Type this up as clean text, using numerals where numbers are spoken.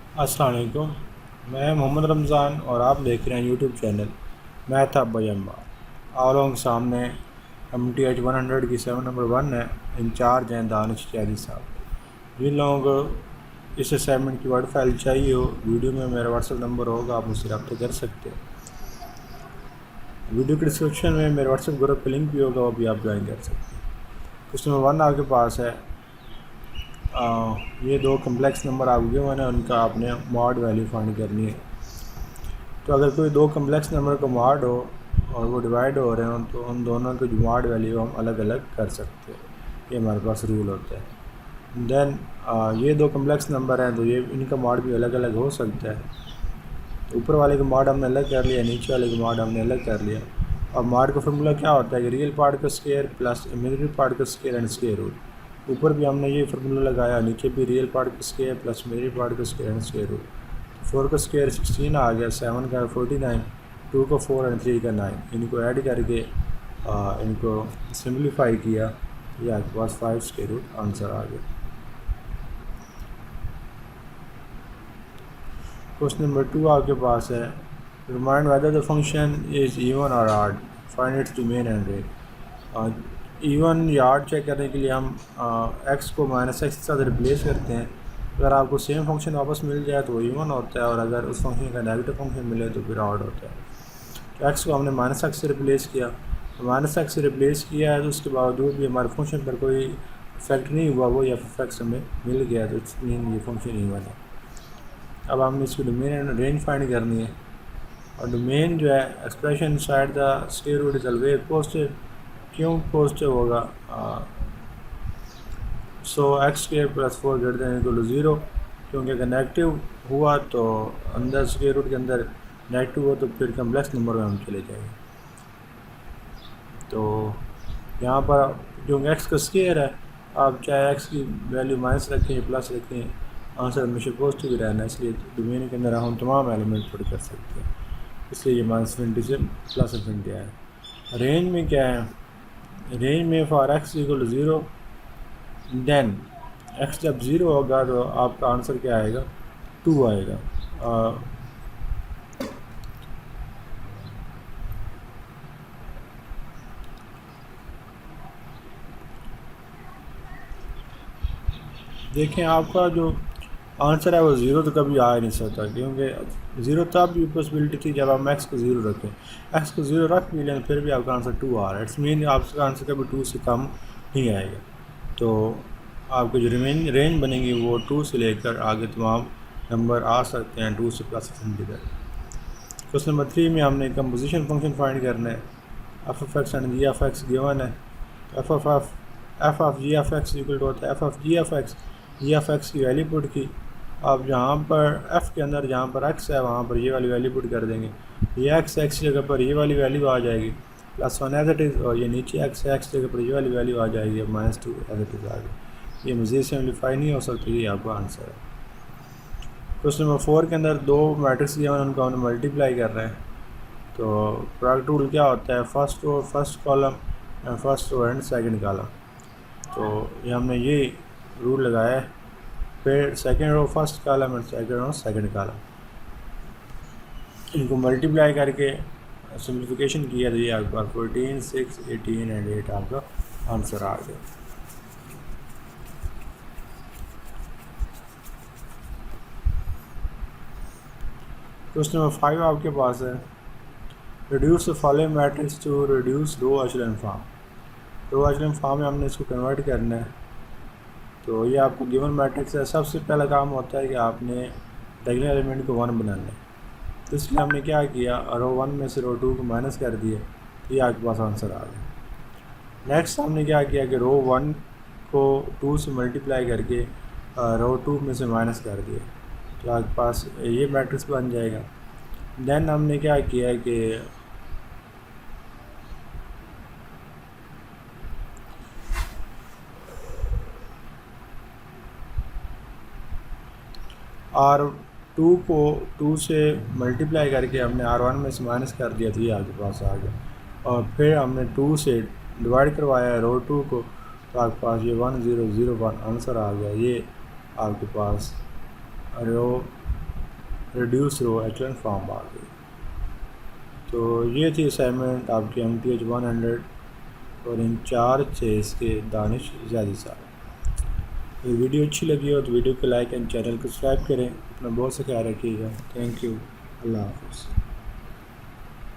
अस्सलाम वालेकुम। मैं मोहम्मद रमज़ान और आप देख रहे हैं YouTube channel math up by अम्मा। आप सामने MTH 100 की 7 नंबर 1 है। इंचार्ज हैं दानिश चैदी साहब। जिन लोगों को इस असाइनमेंट की वर्ड फाइल चाहिए हो, वीडियो में मेरा व्हाट्सएप नंबर होगा, आप मुझसे रब्ता कर सकते हैं। वीडियो के डिस्क्रिप्शन में मेरे व्हाट्सएप ग्रुप का लिंक भी होगा, वो भी आप ज्वाइन कर सकते हैं। क्वेश्चन नंबर 1 आपके पास है। ये दो कम्प्लेक्स नंबर आपके गिवन है, उनका आपने मॉड वैल्यू फाइंड करनी है। तो अगर कोई दो कम्प्लेक्स नंबर का मॉड हो और वो डिवाइड हो रहे हो, तो उन दोनों की जो मॉड वैल्यू हम अलग अलग कर सकते हैं। ये हमारे पास रूल होता है। देन ये दो कम्प्लेक्स नंबर हैं, तो ये इनका मॉड भी अलग अलग हो सकता है। तो ऊपर वाले का मॉड हमने अलग कर लिया, नीचे वाले का मॉड हमने अलग कर लिया। और मॉड का फार्मूला क्या होता है कि रियल पार्ट का स्क्वायर प्लस इमेजिनरी पार्ट का स्क्वायर एंड स्क्वायर रूट। ऊपर भी हमने ये फार्मूला लगाया, नीचे भी रियल पार्ट का स्क्वायर प्लस इमेजिनरी पार्ट का स्क्वायर एंड स्क्वायर रूट। 4 का स्क्वायर 16 आ गया, 7 का 49, 2 का 4 एंड 3 का 9। इनको ऐड करके इनको सिम्प्लीफाई किया, ये आपके पास 5 स्क्वायर रूट आंसर आ गया। क्वेश्चन नंबर 2 आपके पास है। Remind whether the function is even or odd, find its domain and range. Even या ऑड चेक करने के लिए हम एक्स को -x के साथ रिप्लेस करते हैं। अगर आपको सेम फंक्शन वापस मिल जाए तो वो इवन होता है, और अगर उस फंक्शन का नेगेटिव फंक्शन मिले तो फिर ऑड होता है। तो एक्स को हमने -x से रिप्लेस किया, तो -x से रिप्लेस किया है, तो उसके बावजूद भी हमारे फंक्शन पर कोई इफेक्ट नहीं हुआ, वो f(x) हमें मिल गया, तो इट्स मीन ये फंक्शन इवन है। अब हमने इसकी डोमेन एंड रेंज फाइंड करनी है। और डोमेन जो है, expression side the square root is always positive. क्यों पॉजिटिव होगा? So x square plus 4 greater than equal to 0, क्योंकि अगर नेगेटिव हुआ तो अंदर स्क्वायर रूट के अंदर नेगेटिव हो तो फिर कम्प्लेक्स नंबर में हम चले जाएंगे। तो यहाँ पर क्योंकि एक्स का स्क्वायर है, आप चाहे एक्स की वैल्यू माइनस रखें या प्लस रखें, आंसर हमेशा पॉजिटिव ही रहना है, इसलिए डोमेन के अंदर हम तमाम एलिमेंट पुट कर सकते हैं। इसलिए ये -20 से +20 आया। रेंज में क्या है? रेंज में for X equal to 0, then X जब 0 होगा तो आपका आंसर क्या आएगा? 2 आएगा। देखें, आपका जो आंसर है वो 0 तो कभी आ ही नहीं सकता, क्योंकि 0 तब भी पॉसिबिलिटी थी जब हम एक्स को 0 रखें। एक्स को 0 रख भी लें फिर भी आपका आंसर 2 आ रहा है, इट्स मीन आपका आंसर कभी 2 से कम नहीं आएगा। तो आपकी जो रिमेन रेंज बनेगी वो 2 से लेकर आगे तमाम नंबर आ सकते हैं, 2 से +20 तक। क्वेश्चन नंबर 3 में हमने कंपोजिशन फंक्शन फाइंड करना है। f(x) एंड g(x) गिवन है। f(g(x) इक्वल टू होता है f(g(x), g(x) की वैल्यू पुट की। आप जहाँ पर f के अंदर जहाँ पर x है वहाँ पर ये वाली वैल्यू पुट कर देंगे, ये x जगह पर ये वाली वैल्यू आ जाएगी, +1 एज इट इज़, और ये नीचे x जगह पर ये वाली वैल्यू आ जाएगी, -2 एज इट इज़ आ गई। ये मज़ीद सिम्प्लीफाई नहीं हो सकती, ये आपका आंसर है। क्वेश्चन नंबर 4 के अंदर दो मैट्रिक्स दिए हैं, उनको हम मल्टीप्लाई कर रहे हैं। तो प्रोडक्ट रूल क्या होता है? First row first column and first row and second column. तो ये हमने ये रूल लगाया है। फिर second row first column and second row second column, इनको मल्टीप्लाई करके सिम्प्लिफिकेशन किया तो ये आपके पास 14, 6, 18 एंड 8 आपका आंसर आ गया। क्वेश्चन नंबर 5 आपके पास है। Reduce the following matrix to reduce row echelon form. Row echelon form में हमने इसको कन्वर्ट करना है। तो ये आपको गिवन मैट्रिक्स है। सबसे पहला काम होता है कि आपने रेगुलर एलिमेंट को 1 बनाना है। तो इसलिए हमने क्या किया, रो 1 में से रो 2 को माइनस कर दिया, तो ये आपके पास आंसर आ गया। नेक्स्ट हमने क्या किया कि रो 1 को 2 से मल्टीप्लाई करके रो 2 में से माइनस कर दिया, तो आपके पास ये मैट्रिक्स बन जाएगा। देन हमने क्या किया कि R2 को 2 से मल्टीप्लाई करके हमने R1 में से माइनस कर दिया, तो ये आपके पास आ गया। और फिर हमने 2 से डिवाइड करवाया रो 2 को, तो आपके पास ये 1001 आंसर आ गया। ये आपके पास रो रिड्यूस रो एचलन फॉर्म आ गई। तो ये थी असाइनमेंट आपकी MTH 100 और इंचार्ज थे इसके दानिश ज़्यादी साहब। ये वीडियो अच्छी लगी हो तो वीडियो को लाइक एंड चैनल को सब्सक्राइब करें। अपना बहुत सा ख्याल रखिएगा। Thank you. अल्लाह हाफ़िज़।